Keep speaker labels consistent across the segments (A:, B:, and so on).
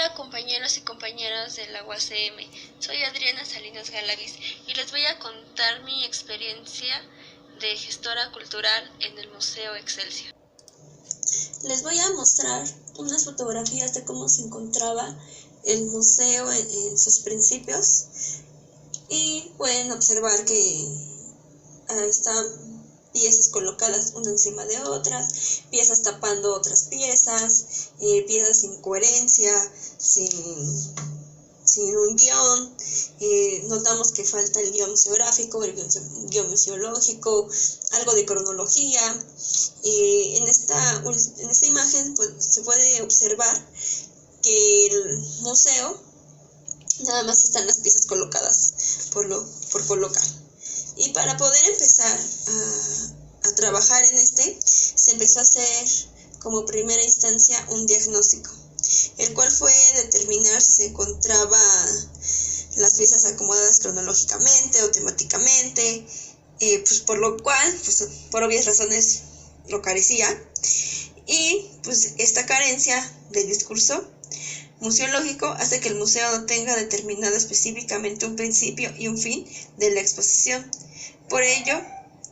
A: Hola compañeros y compañeras de la UACM, soy Adriana Salinas Galaviz y les voy a contar mi experiencia de gestora cultural en el Museo Excelsior.
B: Les voy a mostrar unas fotografías de cómo se encontraba el museo en sus principios y pueden observar que están piezas colocadas una encima de otras, piezas tapando otras piezas, piezas sin coherencia, sin un guión. Notamos que falta el guión museográfico, el guión museológico, algo de cronología. En esta imagen pues, se puede observar que el museo nada más están las piezas colocadas por colocar. Y para poder empezar a trabajar en se empezó a hacer como primera instancia un diagnóstico, el cual fue determinar si se encontraba las piezas acomodadas cronológicamente o temáticamente, pues por lo cual, pues por obvias razones lo carecía, y pues esta carencia del discurso museológico hace que el museo no tenga determinado específicamente un principio y un fin de la exposición. Por ello,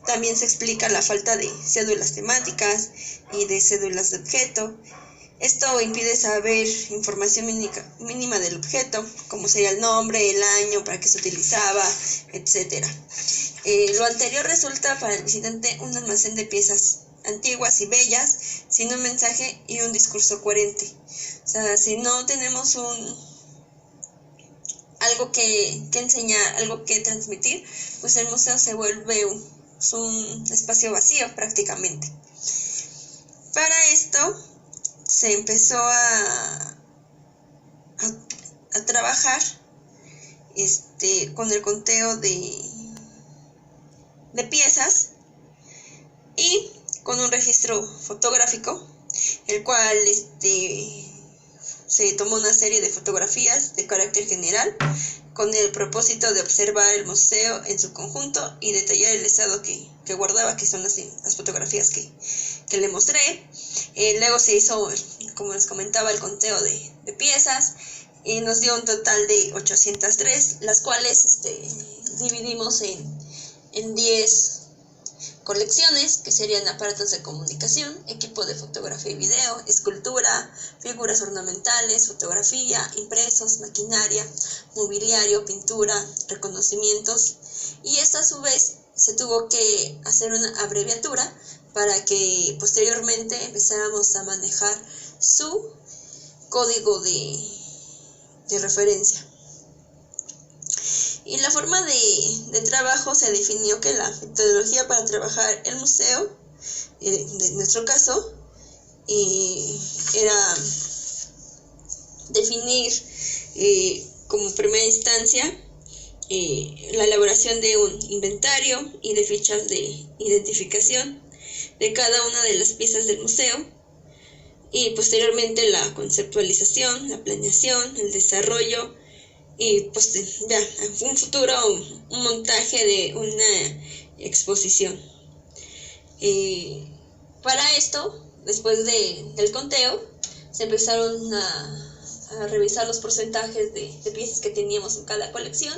B: también se explica la falta de cédulas temáticas y de cédulas de objeto. Esto impide saber información mínima del objeto, como sería el nombre, el año, para qué se utilizaba, etc. Lo anterior resulta para el visitante un almacén de piezas antiguas y bellas, sin un mensaje y un discurso coherente. O sea, si no tenemos algo que enseñar, algo que transmitir, pues el museo se vuelve un espacio vacío prácticamente. Para esto se empezó a trabajar con el conteo de piezas y con un registro fotográfico, el cual se tomó una serie de fotografías de carácter general con el propósito de observar el museo en su conjunto y detallar el estado que guardaba, que son las fotografías que le mostré. Luego se hizo, como les comentaba, el conteo de piezas y nos dio un total de 803, las cuales dividimos en 10 colecciones, que serían aparatos de comunicación, equipo de fotografía y video, escultura, figuras ornamentales, fotografía, impresos, maquinaria, mobiliario, pintura, reconocimientos, y esta a su vez se tuvo que hacer una abreviatura para que posteriormente empezáramos a manejar su código de referencia. Y la forma de trabajo se definió que la metodología para trabajar el museo, en nuestro caso, era definir como primera instancia la elaboración de un inventario y de fichas de identificación de cada una de las piezas del museo, y posteriormente la conceptualización, la planeación, el desarrollo y pues ya un futuro un montaje de una exposición. Para esto, después del conteo, se empezaron a revisar los porcentajes de piezas que teníamos en cada colección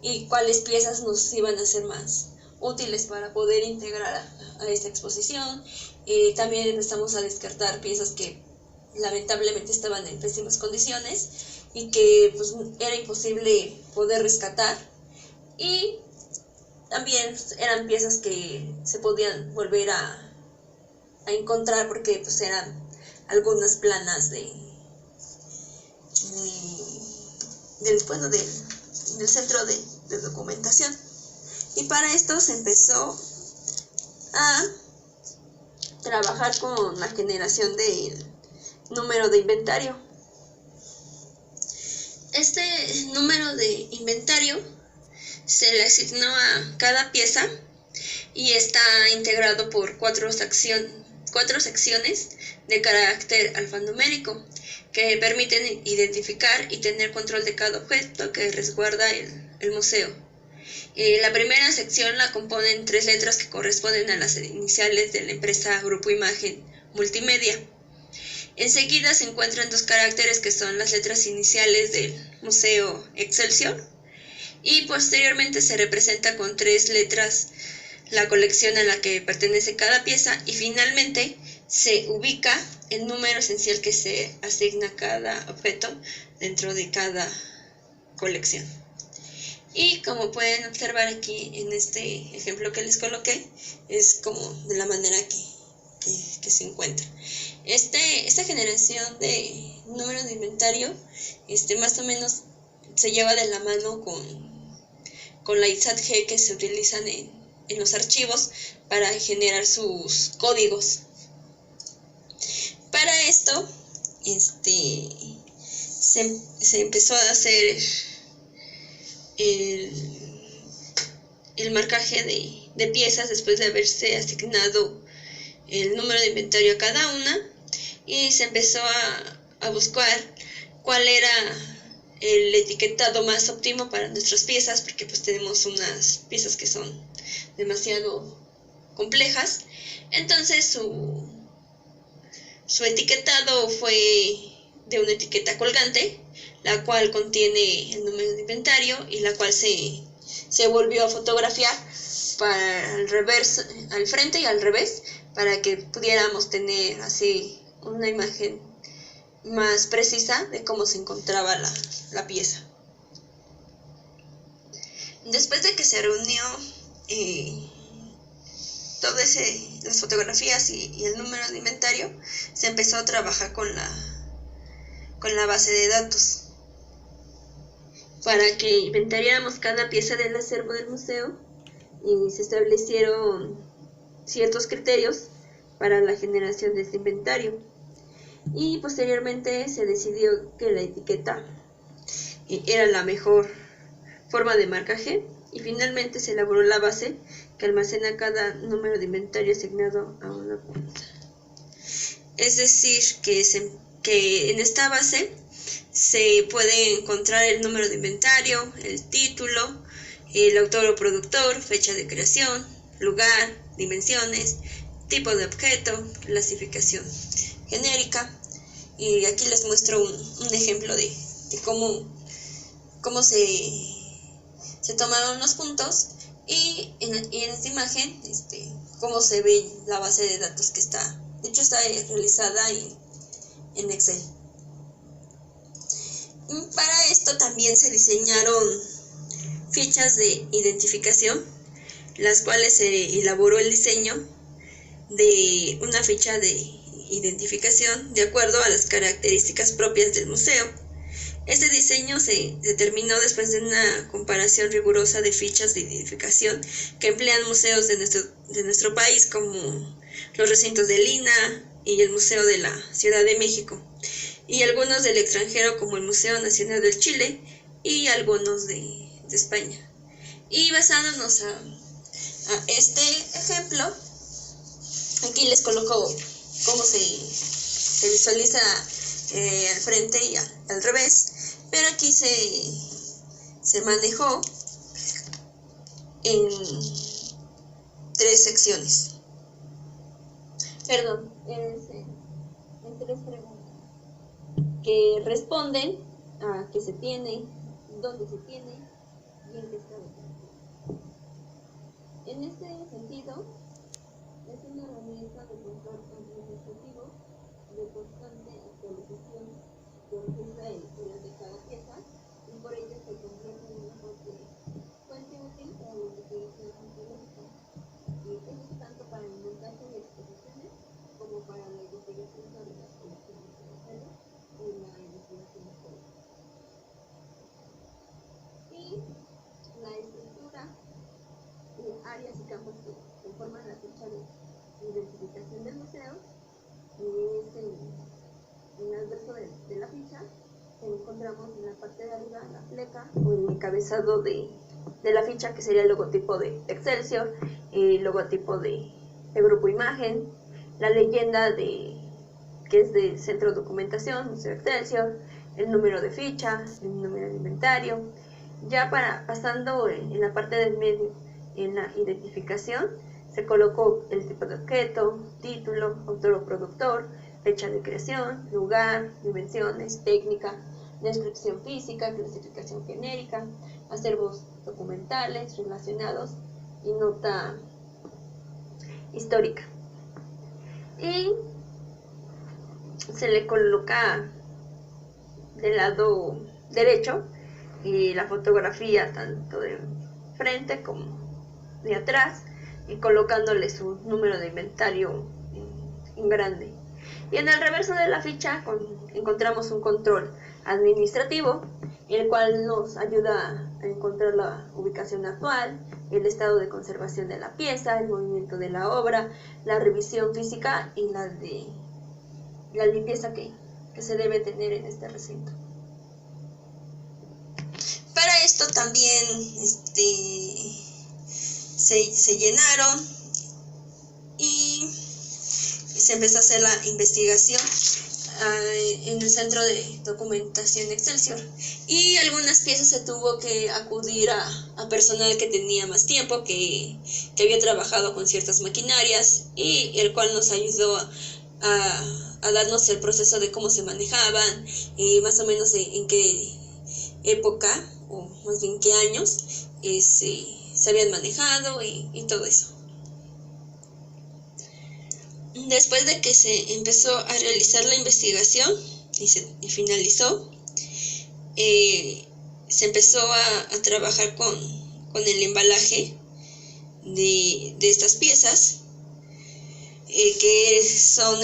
B: y cuáles piezas nos iban a ser más útiles para poder integrar a esta exposición. También empezamos a descartar piezas que lamentablemente estaban en pésimas condiciones y que pues era imposible poder rescatar, y también eran piezas que se podían volver a encontrar porque pues eran algunas planas del centro de documentación. Y para esto se empezó a trabajar con la generación del número de inventario. Este número de inventario se le asignó a cada pieza y está integrado por cuatro secciones de carácter alfanumérico que permiten identificar y tener control de cada objeto que resguarda el museo. La primera sección la componen 3 letras que corresponden a las iniciales de la empresa Grupo Imagen Multimedia. Enseguida se encuentran dos caracteres que son las letras iniciales del Museo Excelsior, y posteriormente se representa con 3 letras la colección a la que pertenece cada pieza, y finalmente se ubica el número esencial que se asigna a cada objeto dentro de cada colección. Y como pueden observar aquí en este ejemplo que les coloqué, es como de la manera que se encuentra. Esta generación de números de inventario más o menos se lleva de la mano con la ISAT-G que se utilizan en los archivos para generar sus códigos. Para esto, se empezó a hacer el marcaje de piezas después de haberse asignado el número de inventario a cada una, y se empezó a buscar cuál era el etiquetado más óptimo para nuestras piezas, porque pues tenemos unas piezas que son demasiado complejas. Entonces su etiquetado fue de una etiqueta colgante, la cual contiene el número de inventario y la cual se volvió a fotografiar para al frente y al revés, para que pudiéramos tener así una imagen más precisa de cómo se encontraba la pieza. Después de que se reunió todas las fotografías y el número de inventario, se empezó a trabajar con la base de datos para que inventariáramos cada pieza del acervo del museo, y se establecieron ciertos criterios para la generación de este inventario, y posteriormente se decidió que la etiqueta era la mejor forma de marcaje, y finalmente se elaboró la base que almacena cada número de inventario asignado a una pieza. Es decir, que en esta base se puede encontrar el número de inventario, el título, el autor o productor, fecha de creación, lugar, dimensiones, tipo de objeto, clasificación genérica. Y aquí les muestro un ejemplo de cómo se tomaron los puntos, y en esta imagen cómo se ve la base de datos que está realizada en Excel. Para esto también se diseñaron fichas de identificación, las cuales se elaboró el diseño de una ficha de identificación de acuerdo a las características propias del museo. Este diseño se determinó después de una comparación rigurosa de fichas de identificación que emplean museos de nuestro país, como los recintos de Lina y el Museo de la Ciudad de México, y algunos del extranjero como el Museo Nacional del Chile y algunos de España. Y basándonos a este ejemplo, aquí les coloco cómo se visualiza al frente y al revés, pero aquí se manejó en 3 secciones. Perdón, en 3 preguntas que responden a qué se tiene, dónde se tiene y en qué estado. En este sentido, es una herramienta de control administrativo de constante actualización que refleja el poder de cada pieza, y por ello se convierte en una fuente útil para la investigación arqueológica. Y esto es tanto para el montaje de exposiciones como para la investigación sobre las colecciones de museos y la investigación histórica. Y la estructura, áreas y campos que conforman la ficha de identificación del museo, es en el verso de la ficha. Encontramos en la parte de arriba la pleca o el encabezado de la ficha, que sería el logotipo de Excelsior, el logotipo de Grupo Imagen, la leyenda que es del Centro de Documentación, Museo Excelsior, el número de ficha, el número de inventario. Ya pasando en la parte del medio, en la identificación, se colocó el tipo de objeto, título, autor o productor, fecha de creación, lugar, dimensiones, técnica, descripción física, clasificación genérica, acervos documentales relacionados y nota histórica. Y se le coloca del lado derecho y la fotografía tanto de frente como de atrás, y colocándole su número de inventario en grande. Y en el reverso de la ficha encontramos un control administrativo, el cual nos ayuda a encontrar la ubicación actual, el estado de conservación de la pieza, el movimiento de la obra, la revisión física y la limpieza que se debe tener en este recinto. Para esto también se llenaron y se empezó a hacer la investigación en el Centro de Documentación Excelsior, y algunas piezas se tuvo que acudir a personal que tenía más tiempo, que había trabajado con ciertas maquinarias, y el cual nos ayudó a darnos el proceso de cómo se manejaban y más o menos en qué época, o más bien qué años se habían manejado y todo eso. Después de que se empezó a realizar la investigación y finalizó, se empezó a trabajar con el embalaje de estas piezas, que son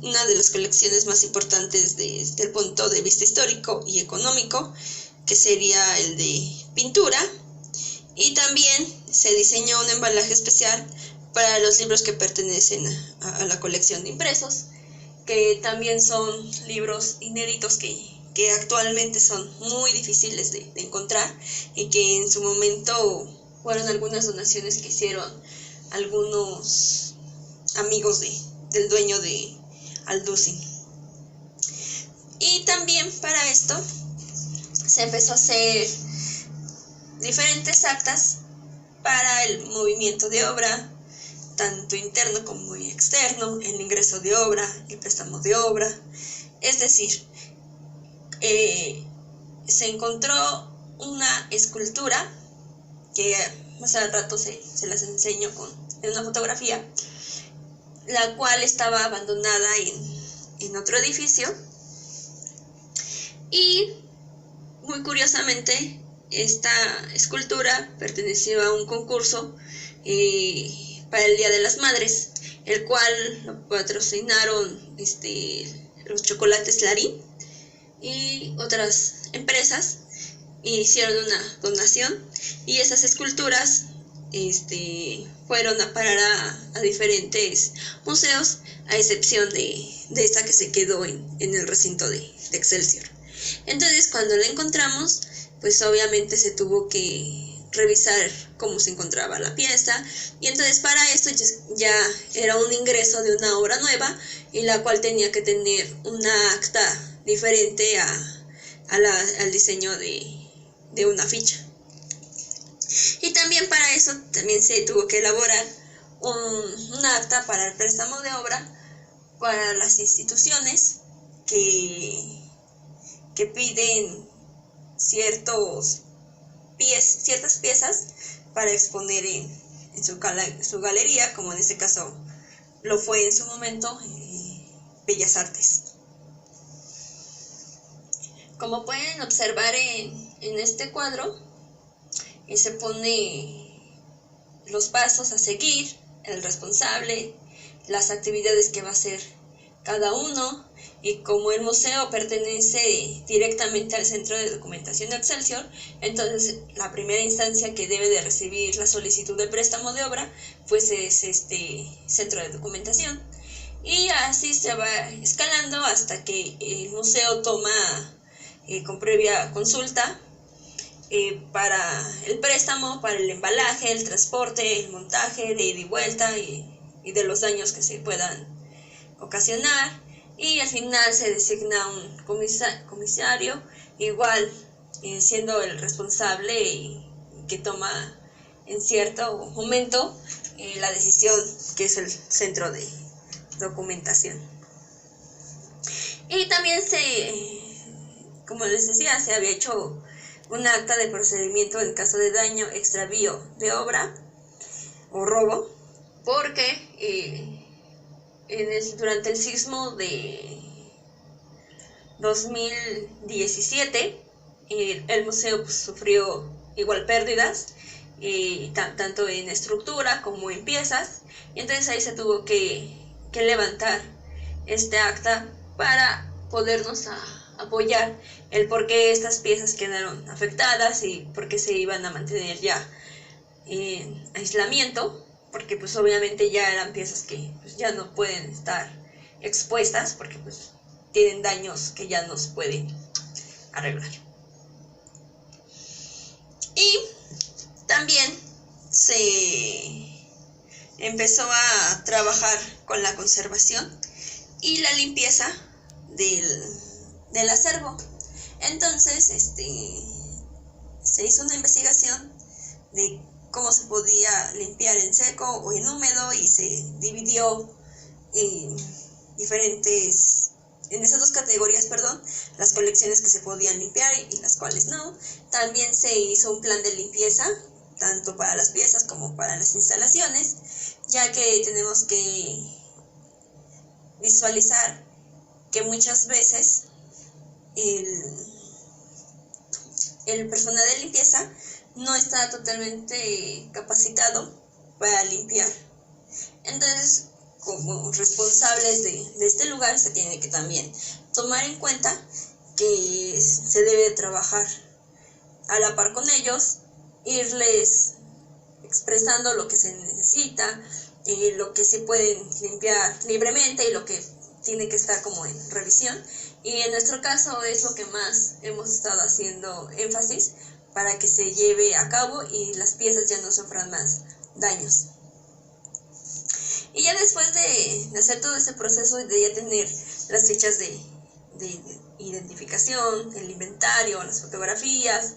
B: una de las colecciones más importantes desde el punto de vista histórico y económico, que sería el de pintura, y también se diseñó un embalaje especial para los libros que pertenecen a la colección de impresos, que también son libros inéditos que actualmente son muy difíciles de encontrar, y que en su momento fueron algunas donaciones que hicieron algunos amigos del dueño de Alducin. Y también para esto se empezó a hacer diferentes actas para el movimiento de obra, tanto interno como externo, el ingreso de obra, el préstamo de obra. Es decir, se encontró una escultura que más al rato se las enseño en una fotografía, la cual estaba abandonada en otro edificio, y muy curiosamente esta escultura perteneció a un concurso para el Día de las Madres, el cual lo patrocinaron los chocolates Larín y otras empresas, hicieron una donación, y esas esculturas fueron a parar a diferentes museos, a excepción de esta que se quedó en el recinto de Excelsior. Entonces, cuando la encontramos, pues obviamente se tuvo que revisar cómo se encontraba la pieza, y entonces para esto ya era un ingreso de una obra nueva, y la cual tenía que tener una acta diferente al diseño de una ficha. Y también para eso también se tuvo que elaborar una acta para el préstamo de obra para las instituciones que piden ciertas piezas para exponer en su galería, como en este caso lo fue en su momento Bellas Artes. Como pueden observar en este cuadro, se pone los pasos a seguir, el responsable, las actividades que va a hacer cada uno, y como el museo pertenece directamente al Centro de Documentación de Excelsior, entonces la primera instancia que debe de recibir la solicitud de préstamo de obra pues es este Centro de Documentación, y así se va escalando hasta que el museo toma con previa consulta para el préstamo, para el embalaje, el transporte, el montaje de ida y vuelta y de los daños que se puedan ocasionar, y al final se designa un comisario, igual siendo el responsable y que toma en cierto momento la decisión, que es el Centro de Documentación. Y también como les decía, se había hecho un acta de procedimiento en caso de daño, extravío de obra o robo, porque durante el sismo de 2017 el museo pues, sufrió igual pérdidas, tanto en estructura como en piezas, y entonces ahí se tuvo que levantar este acta para podernos apoyar el por qué estas piezas quedaron afectadas y por qué se iban a mantener ya en aislamiento, porque pues obviamente ya eran piezas que pues, ya no pueden estar expuestas porque pues tienen daños que ya no se pueden arreglar. Y también se empezó a trabajar con la conservación y la limpieza del acervo. Entonces se hizo una investigación de cómo se podía limpiar en seco o en húmedo, y se dividió en esas dos categorías, las colecciones que se podían limpiar y las cuales no. También se hizo un plan de limpieza, tanto para las piezas como para las instalaciones, ya que tenemos que visualizar que muchas veces el personal de limpieza no está totalmente capacitado para limpiar. Entonces, como responsables de este lugar, se tiene que también tomar en cuenta que se debe trabajar a la par con ellos, irles expresando lo que se necesita, lo que se puede limpiar libremente y lo que tiene que estar como en revisión. Y en nuestro caso es lo que más hemos estado haciendo énfasis para que se lleve a cabo y las piezas ya no sufran más daños. Y ya después de hacer todo ese proceso y de ya tener las fichas de identificación, el inventario, las fotografías,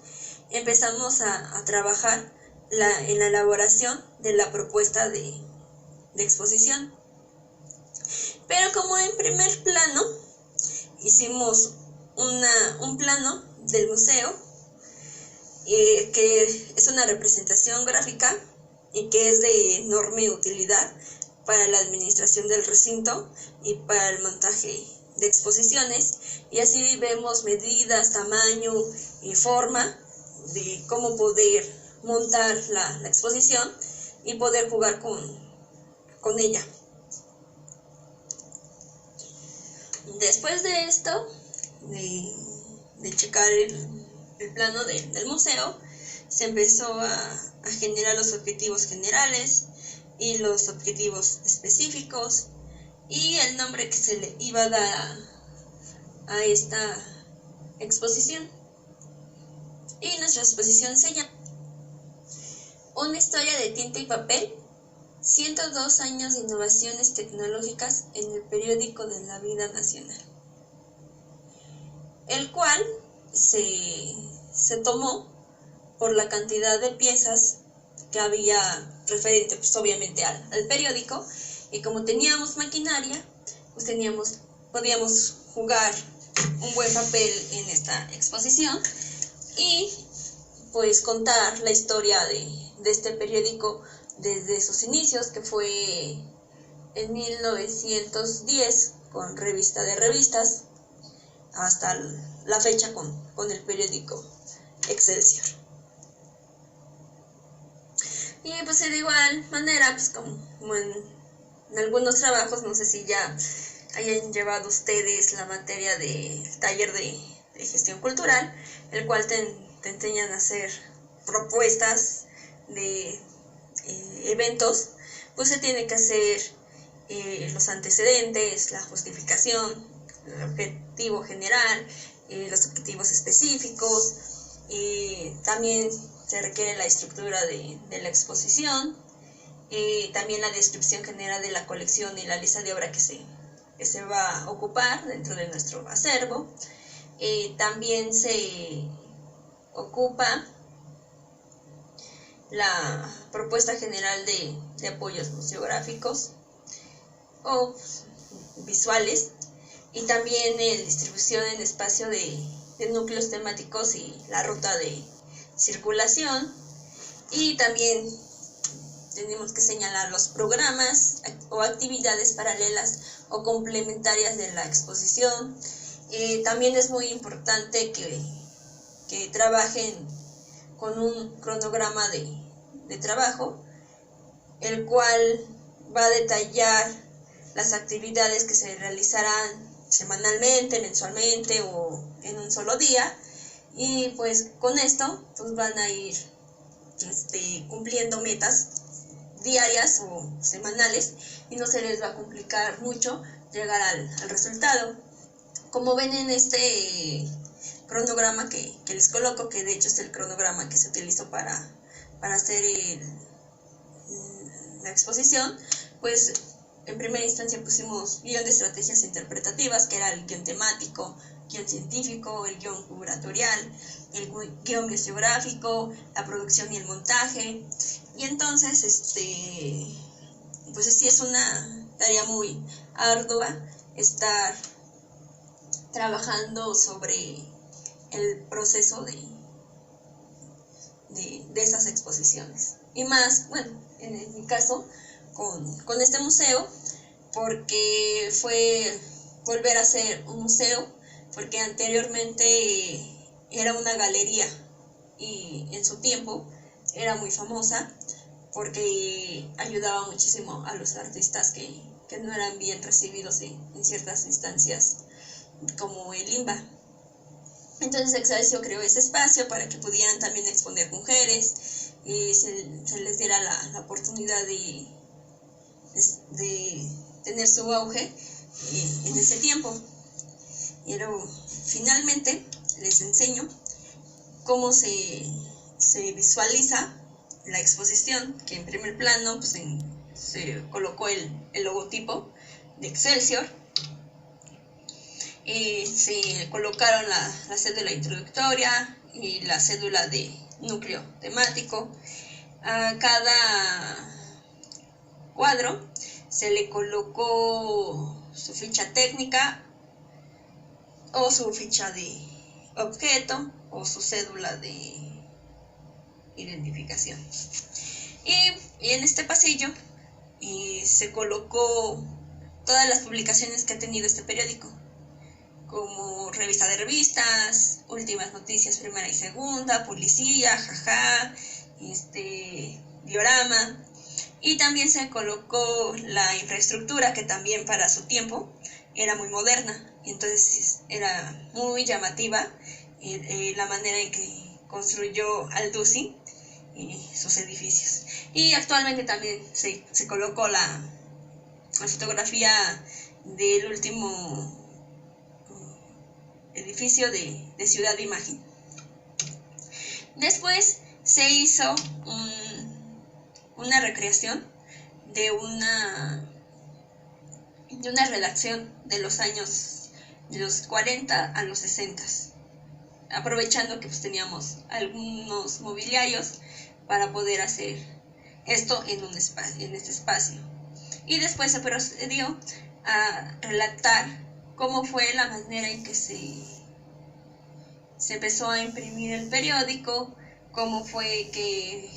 B: empezamos a trabajar en la elaboración de la propuesta de exposición. Pero como en primer plano hicimos un plano del museo, que es una representación gráfica y que es de enorme utilidad para la administración del recinto y para el montaje de exposiciones, y así vemos medidas, tamaño y forma de cómo poder montar la exposición y poder jugar con ella. Después de esto, de checar el plano del museo, se empezó a generar los objetivos generales y los objetivos específicos y el nombre que se le iba a dar a esta exposición. Y nuestra exposición se llama Una historia de tinta y papel, 102 años de innovaciones tecnológicas en el periódico de la vida nacional, el cual se tomó por la cantidad de piezas que había referente pues obviamente al periódico, y como teníamos maquinaria, pues podíamos jugar un buen papel en esta exposición y pues contar la historia de este periódico desde sus inicios, que fue en 1910 con Revista de Revistas, hasta la fecha con el periódico Excelsior. Y pues de igual manera, pues como en algunos trabajos, no sé si ya hayan llevado ustedes la materia del taller de gestión cultural, el cual te enseñan a hacer propuestas de eventos, pues se tiene que hacer los antecedentes, la justificación, el objetivo general, los objetivos específicos, también se requiere la estructura de la exposición, también la descripción general de la colección y la lista de obra que se va a ocupar dentro de nuestro acervo. También se ocupa la propuesta general de apoyos museográficos o visuales, y también en distribución en espacio de núcleos temáticos y la ruta de circulación. Y también tenemos que señalar los programas o actividades paralelas o complementarias de la exposición. También es muy importante que trabajen con un cronograma de trabajo, el cual va a detallar las actividades que se realizarán semanalmente, mensualmente o en un solo día, y pues con esto pues van a ir cumpliendo metas diarias o semanales y no se les va a complicar mucho llegar al resultado. Como ven en este cronograma que les coloco, que de hecho es el cronograma que se utilizó para hacer la exposición, pues en primera instancia pusimos guión de estrategias interpretativas, que era el guión temático, guión científico, el guión curatorial, el guión bibliográfico, la producción y el montaje. Y entonces, pues sí es una tarea muy ardua estar trabajando sobre el proceso de esas exposiciones. Y más, bueno, en mi caso, con este museo, porque fue volver a ser un museo, porque anteriormente era una galería y en su tiempo era muy famosa porque ayudaba muchísimo a los artistas que no eran bien recibidos en ciertas instancias como el INBA. Entonces Excelsior creó ese espacio para que pudieran también exponer mujeres y se les diera la oportunidad de tener su auge en ese tiempo. Pero finalmente les enseño cómo se visualiza la exposición, que en primer plano pues se colocó el logotipo de Excelsior. Se colocaron la cédula introductoria y la cédula de núcleo temático. A cada cuadro se le colocó su ficha técnica o su ficha de objeto o su cédula de identificación. Y en este pasillo se colocó todas las publicaciones que ha tenido este periódico, como revista de revistas, últimas noticias primera y segunda, policía, jaja, diorama, y también se colocó la infraestructura, que también para su tiempo era muy moderna, y entonces era muy llamativa la manera en que construyó Aldusi sus edificios. Y actualmente también se colocó la fotografía del último edificio de Ciudad de Imagen. Después se hizo una recreación de una redacción de los años de los 40 a los 60, aprovechando que pues teníamos algunos mobiliarios para poder hacer esto en este espacio. Y después se procedió a relatar cómo fue la manera en que se empezó a imprimir el periódico, cómo fue que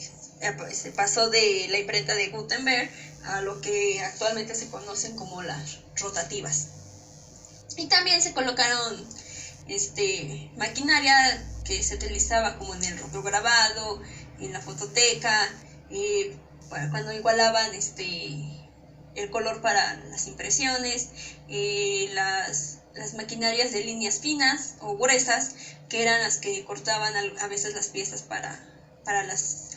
B: se pasó de la imprenta de Gutenberg a lo que actualmente se conocen como las rotativas. Y también se colocaron maquinaria que se utilizaba como en el rotograbado, en la fototeca, cuando igualaban el color para las impresiones, las maquinarias de líneas finas o gruesas, que eran las que cortaban a veces las piezas para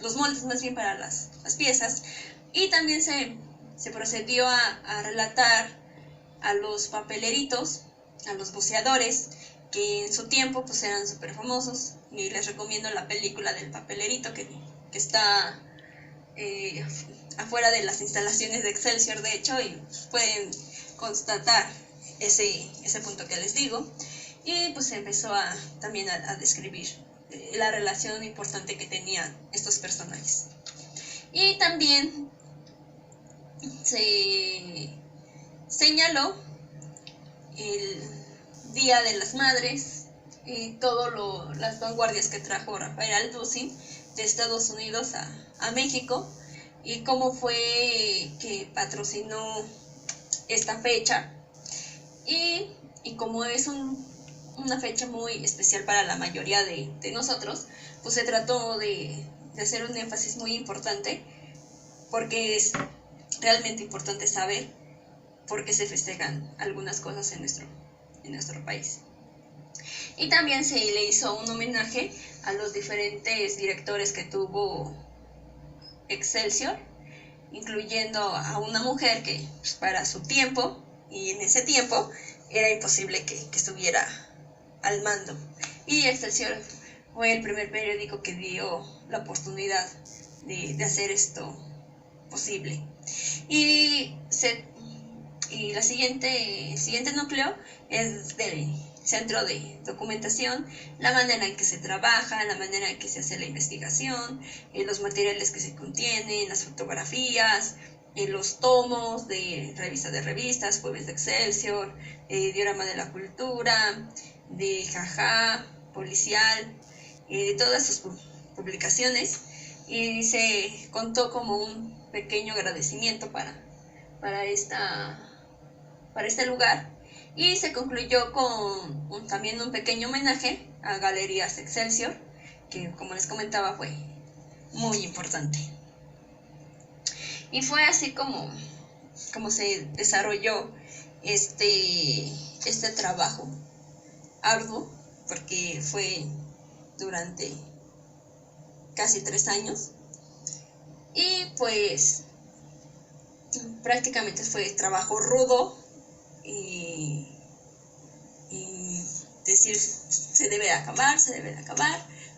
B: los moldes, más bien para las piezas. Y también se procedió a relatar a los papeleritos, a los buceadores, que en su tiempo pues eran súper famosos, y les recomiendo la película del papelerito que está afuera de las instalaciones de Excelsior, de hecho, y pueden constatar ese punto que les digo. Y pues se empezó también a describir la relación importante que tenían estos personajes. Y también se señaló el Día de las Madres y todas las vanguardias que trajo Rafael Alducin de Estados Unidos a México, y cómo fue que patrocinó esta fecha, y como es una fecha muy especial para la mayoría de nosotros, pues se trató de hacer un énfasis muy importante, porque es realmente importante saber por qué se festejan algunas cosas en nuestro país. Y también se le hizo un homenaje a los diferentes directores que tuvo Excelsior, incluyendo a una mujer que, pues, para su tiempo, y en ese tiempo, era imposible que estuviera al mando. Y Excelsior fue el primer periódico que dio la oportunidad de hacer esto posible. Y el siguiente núcleo es del centro de documentación, la manera en que se trabaja, la manera en que se hace la investigación, los materiales que se contienen, las fotografías, los tomos de revista de revistas, Jueves de Excelsior, Diorama de la Cultura, de Jaja, Policial, de todas sus publicaciones, y se contó como un pequeño agradecimiento para este lugar, y se concluyó con también un pequeño homenaje a Galerías Excelsior, que, como les comentaba, fue muy importante. Y fue así como se desarrolló este trabajo arduo, porque fue durante casi 3 años, y pues prácticamente fue trabajo rudo, y decir se debe de acabar,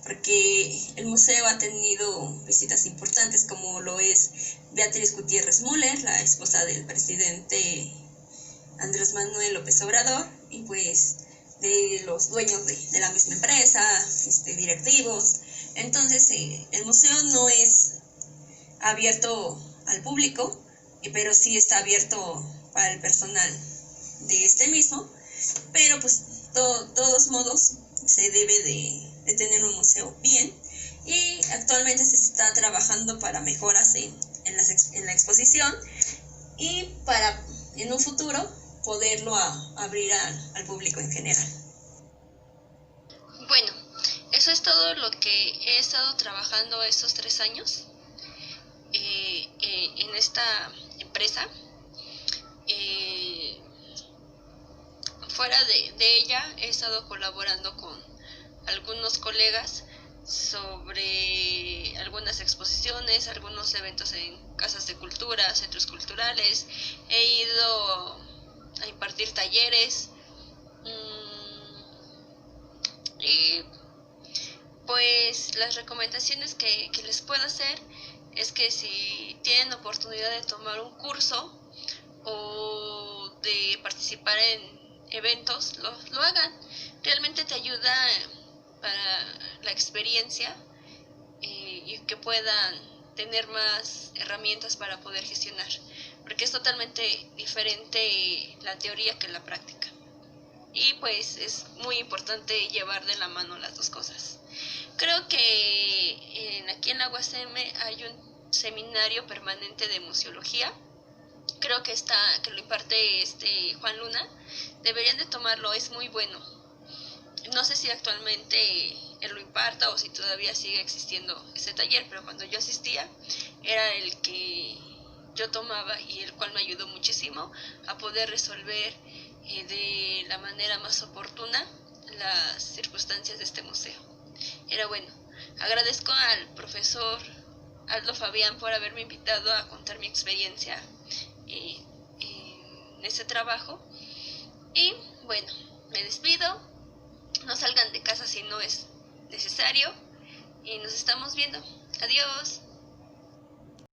B: porque el museo ha tenido visitas importantes, como lo es Beatriz Gutiérrez Müller, la esposa del presidente Andrés Manuel López Obrador, y pues de los dueños de la misma empresa, directivos. Entonces el museo no es abierto al público, pero sí está abierto para el personal de este mismo, pero pues todos modos se debe de tener un museo bien, y actualmente se está trabajando para mejoras en la exposición, y para en un futuro poderlo abrir al público en general.
A: Bueno, eso es todo lo que he estado trabajando estos 3 años en esta empresa. Fuera de ella he estado colaborando con algunos colegas sobre algunas exposiciones, algunos eventos en casas de cultura, centros culturales. He ido a impartir talleres, y pues las recomendaciones que les puedo hacer es que si tienen oportunidad de tomar un curso o de participar en eventos, lo hagan. Realmente te ayuda para la experiencia, y que puedan tener más herramientas para poder gestionar, porque es totalmente diferente la teoría que la práctica, y pues es muy importante llevar de la mano las dos cosas. Creo que aquí en la UASM hay un seminario permanente de museología. Creo que lo imparte Juan Luna. Deberían de tomarlo, es muy bueno. No sé si actualmente él lo imparta o si todavía sigue existiendo ese taller, pero cuando yo asistía era el que yo tomaba, y el cual me ayudó muchísimo a poder resolver de la manera más oportuna las circunstancias de este museo. Era bueno. Agradezco al profesor Aldo Fabián por haberme invitado a contar mi experiencia en ese trabajo. Y bueno, me despido. No salgan de casa si no es necesario, y nos estamos viendo. Adiós.